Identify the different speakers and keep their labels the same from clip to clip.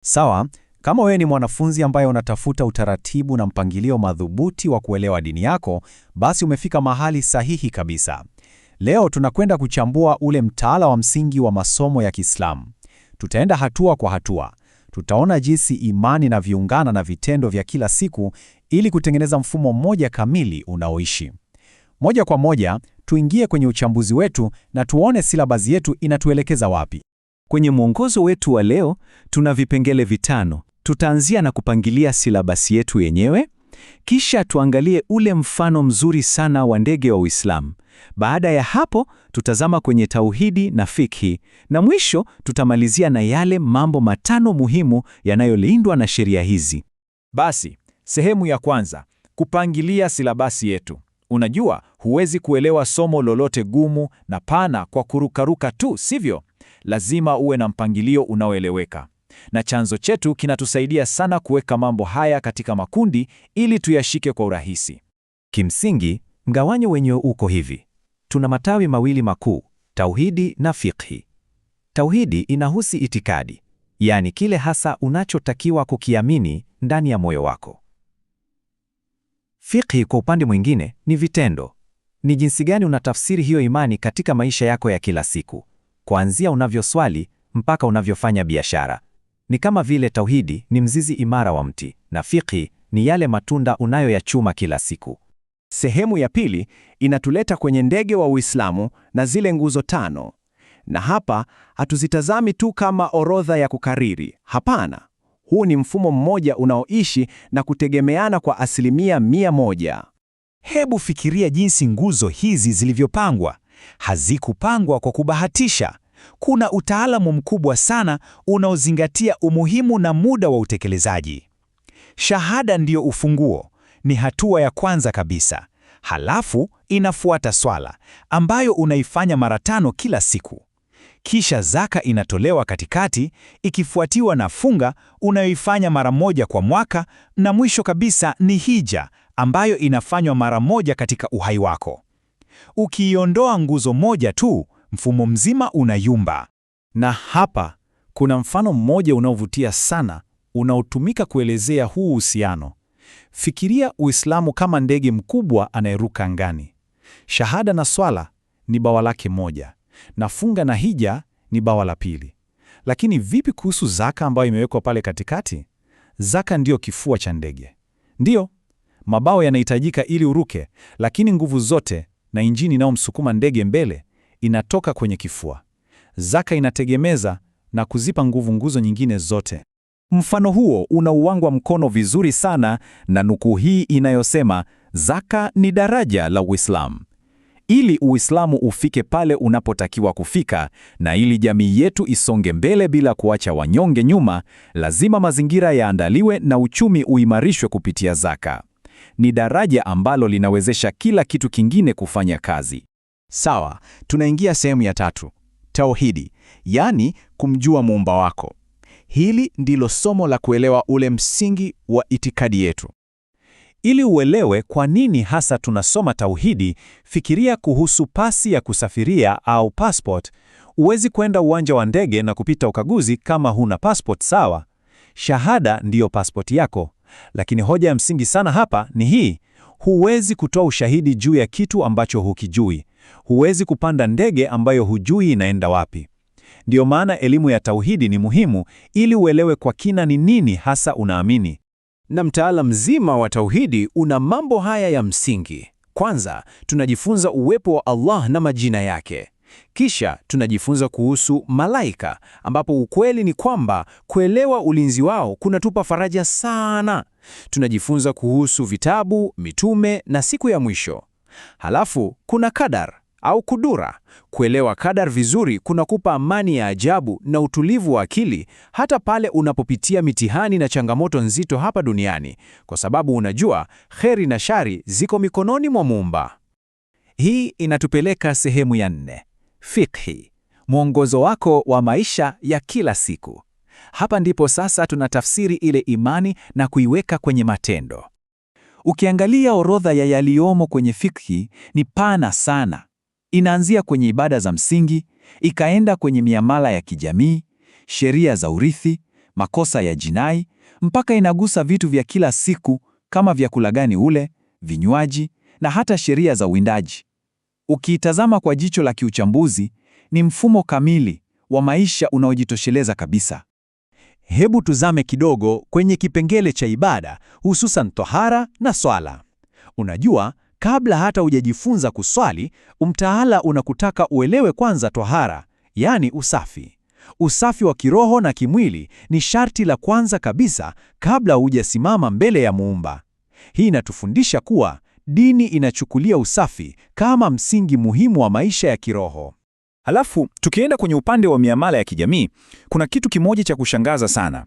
Speaker 1: Sawa, kama wewe ni mwanafunzi ambaye unatafuta utaratibu na mpangilio madhubuti wa kuelewa dini yako, basi umefika mahali sahihi kabisa. Leo tunakwenda kuchambua ule mtaala wa msingi wa masomo ya Kiislamu. Tutaenda hatua kwa hatua. Tutaona jinsi imani inavyoungana na vitendo vya kila siku ili kutengeneza mfumo mmoja kamili unaoishi. Moja kwa moja, tuingie kwenye uchambuzi wetu na tuone silabasi yetu inatuelekeza wapi.
Speaker 2: Kwenye mwongozo wetu wa leo, tuna vipengele vitano. Tutaanzia na kupangilia silabasi yetu yenyewe, kisha tuangalie ule mfano mzuri sana wa ndege wa Uislamu. Baada ya hapo, tutazama kwenye tauhidi na fikhi, na mwisho tutamalizia na yale mambo matano muhimu yanayolindwa na sheria hizi.
Speaker 3: Basi, sehemu ya kwanza, kupangilia silabasi yetu. Unajua, huwezi kuelewa somo lolote gumu na pana kwa kurukaruka tu, sivyo? Lazima uwe na mpangilio unaoeleweka. Na chanzo chetu kinatusaidia sana kuweka mambo haya katika makundi ili tuyashike kwa urahisi.
Speaker 2: Kimsingi, mgawanyo wenyewe uko hivi. Tuna matawi mawili makuu, tauhidi na fikhi. Tauhidi inahusu itikadi, yaani kile hasa unachotakiwa kukiamini ndani ya moyo wako. Fikhi kwa upande mwingine ni vitendo. Ni jinsi gani unatafsiri hiyo imani katika maisha yako ya kila siku, kuanzia unavyoswali mpaka unavyofanya biashara. Ni kama vile tauhidi ni mzizi imara wa mti na fikhi ni yale matunda unayoyachuma kila siku.
Speaker 4: Sehemu ya pili inatuleta kwenye ndege wa Uislamu na zile nguzo tano. Na hapa hatuzitazami tu kama orodha ya kukariri. Hapana, huu ni mfumo mmoja unaoishi na kutegemeana kwa 100%.
Speaker 5: Hebu fikiria jinsi nguzo hizi zilivyopangwa. Hazikupangwa kwa kubahatisha. Kuna utaalamu mkubwa sana unaozingatia umuhimu na muda wa utekelezaji. Shahada ndiyo ufunguo, ni hatua ya kwanza kabisa. Halafu inafuata swala, ambayo unaifanya mara 5 kila siku. Kisha zaka inatolewa katikati, ikifuatiwa na funga unayoifanya mara 1 kwa mwaka, na mwisho kabisa ni hija, ambayo inafanywa mara 1 katika uhai wako. Ukiiondoa nguzo moja tu, mfumo mzima unayumba.
Speaker 3: Na hapa kuna mfano mmoja unaovutia sana, unaotumika kuelezea huu uhusiano. Fikiria Uislamu kama ndege mkubwa anayeruka angani. Shahada na swala ni bawa lake moja, na funga na hija ni bawa la pili. Lakini vipi kuhusu zaka ambayo imewekwa pale katikati? Zaka ndiyo kifua cha ndege. Ndiyo, mabawa yanahitajika ili uruke, lakini nguvu zote na injini inayomsukuma ndege mbele inatoka kwenye kifua. Zaka inategemeza na kuzipa nguvu nguzo nyingine zote.
Speaker 2: Mfano huo unauangwa mkono vizuri sana na nukuu hii inayosema, zaka ni daraja la Uislamu. Ili Uislamu ufike pale unapotakiwa kufika, na ili jamii yetu isonge mbele bila kuacha wanyonge nyuma, lazima mazingira yaandaliwe na uchumi uimarishwe kupitia zaka. Ni daraja ambalo linawezesha kila kitu kingine kufanya kazi.
Speaker 1: Sawa, tunaingia sehemu ya 3, tauhidi, yaani kumjua muumba wako. Hili ndilo somo la kuelewa ule msingi wa itikadi yetu.
Speaker 5: Ili uelewe kwa nini hasa tunasoma tauhidi, fikiria kuhusu pasi ya kusafiria au passport. Huwezi kwenda uwanja wa ndege na kupita ukaguzi kama huna passport, sawa? Shahada ndiyo passport yako. Lakini hoja ya msingi sana hapa ni hii: huwezi kutoa ushahidi juu ya kitu ambacho hukijui. Huwezi kupanda ndege ambayo hujui inaenda wapi. Ndiyo maana elimu ya tauhidi ni muhimu ili uelewe kwa kina ni nini hasa unaamini.
Speaker 4: Na mtaala mzima wa tauhidi una mambo haya ya msingi. Kwanza, tunajifunza uwepo wa Allah na majina yake. Kisha, tunajifunza kuhusu malaika, ambapo ukweli ni kwamba kuelewa ulinzi wao kunatupa faraja sana. Tunajifunza kuhusu vitabu, mitume na siku ya mwisho. Halafu, kuna kadar au kudura. Kuelewa kadar vizuri kunakupa amani ya ajabu na utulivu wa akili hata pale unapopitia mitihani na changamoto nzito hapa duniani, kwa sababu unajua kheri na shari ziko mikononi mwa Muumba.
Speaker 5: Hii inatupeleka sehemu ya 4, fikhi, mwongozo wako wa maisha ya kila siku. Hapa ndipo sasa tunatafsiri ile imani na kuiweka kwenye matendo. Ukiangalia orodha ya yaliyomo kwenye fikhi ni pana sana. Inaanzia kwenye ibada za msingi, ikaenda kwenye miamala ya kijamii, sheria za urithi,
Speaker 2: makosa ya jinai, mpaka inagusa vitu vya kila siku kama vyakula gani ule, vinywaji na hata sheria za uwindaji. Ukiitazama kwa jicho la kiuchambuzi, ni mfumo kamili wa maisha unaojitosheleza kabisa.
Speaker 1: Hebu tuzame kidogo kwenye kipengele cha ibada, hususan tohara na swala. Unajua, kabla hata hujajifunza kuswali, mtaala unakutaka uelewe kwanza tohara, yaani usafi. Usafi wa kiroho na kimwili ni sharti la kwanza kabisa kabla hujasimama mbele ya Muumba. Hii inatufundisha kuwa dini inachukulia usafi kama msingi muhimu wa maisha ya kiroho.
Speaker 2: Halafu, tukienda kwenye upande wa miamala ya kijamii, kuna kitu kimoja cha kushangaza sana.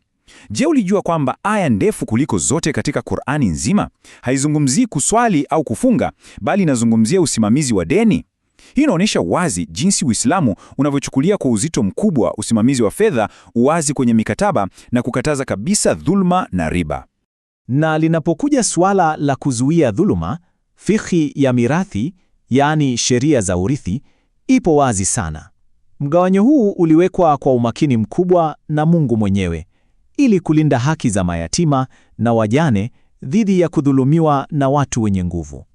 Speaker 2: Je, ulijua kwamba aya ndefu kuliko zote katika Qur'ani nzima haizungumzii kuswali au kufunga, bali inazungumzia usimamizi wa deni? Hii inaonyesha wazi jinsi Uislamu unavyochukulia kwa uzito mkubwa usimamizi wa fedha, uwazi kwenye mikataba na kukataza kabisa dhulma na riba.
Speaker 1: Na linapokuja suala la kuzuia dhuluma, fikhi ya mirathi, yaani sheria za urithi, ipo wazi sana. Mgawanyo huu uliwekwa kwa umakini mkubwa na Mungu mwenyewe ili kulinda haki za mayatima na wajane dhidi ya kudhulumiwa na watu wenye nguvu.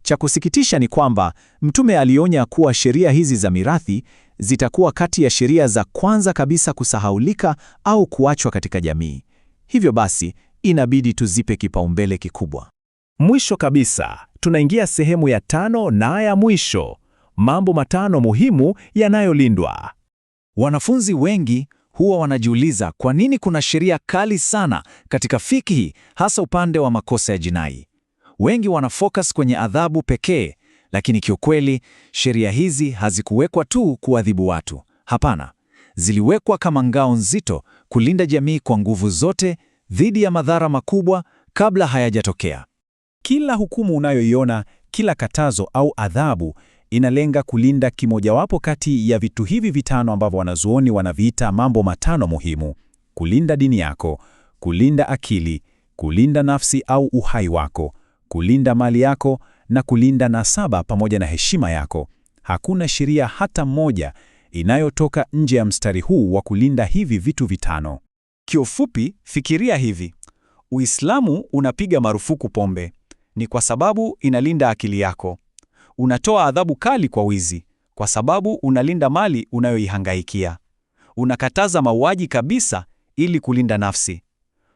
Speaker 1: Cha kusikitisha ni kwamba Mtume alionya kuwa sheria hizi za mirathi zitakuwa kati ya sheria za kwanza kabisa kusahaulika au kuachwa katika jamii. Hivyo basi, inabidi tuzipe kipaumbele kikubwa.
Speaker 3: Mwisho kabisa, tunaingia sehemu ya 5 na ya mwisho. Mambo 5 muhimu yanayolindwa.
Speaker 4: Wanafunzi wengi huwa wanajiuliza kwa nini kuna sheria kali sana katika fikihi, hasa upande wa makosa ya jinai. Wengi wanafocus kwenye adhabu pekee, lakini kiukweli sheria hizi hazikuwekwa tu kuadhibu watu. Hapana, ziliwekwa kama ngao nzito kulinda jamii kwa nguvu zote dhidi ya madhara makubwa kabla hayajatokea.
Speaker 3: Kila hukumu unayoiona, kila katazo au adhabu inalenga kulinda kimojawapo kati ya vitu hivi 5 ambavyo wanazuoni wanaviita mambo 5 muhimu: kulinda dini yako, kulinda akili, kulinda nafsi au uhai wako, kulinda mali yako na kulinda nasaba pamoja na heshima yako. Hakuna sheria hata moja inayotoka nje ya mstari huu wa kulinda hivi vitu 5.
Speaker 1: Kiufupi, fikiria hivi. Uislamu unapiga marufuku pombe. Ni kwa sababu inalinda akili yako. Unatoa adhabu kali kwa wizi kwa sababu unalinda mali unayoihangaikia. Unakataza mauaji kabisa ili kulinda nafsi.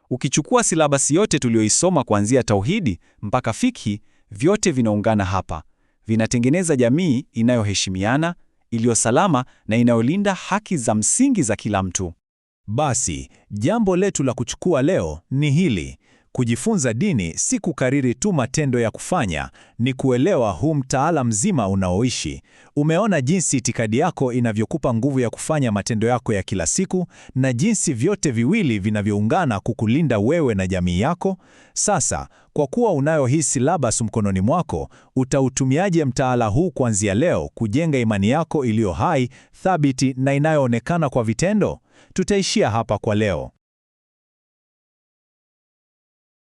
Speaker 1: Ukichukua silabasi yote tuliyoisoma kuanzia tauhidi mpaka fikhi, vyote vinaungana hapa. Vinatengeneza jamii inayoheshimiana, iliyo salama na inayolinda haki za msingi za kila mtu.
Speaker 3: Basi, jambo letu la kuchukua leo ni hili: kujifunza dini si kukariri tu matendo ya kufanya, ni kuelewa huu mtaala mzima unaoishi. Umeona jinsi itikadi yako inavyokupa nguvu ya kufanya matendo yako ya kila siku, na jinsi vyote viwili vinavyoungana kukulinda wewe na jamii yako. Sasa, kwa kuwa unayo hii silabasi mkononi mwako, utautumiaje mtaala huu kuanzia leo kujenga imani yako iliyo hai, thabiti na inayoonekana kwa vitendo? Tutaishia hapa kwa leo.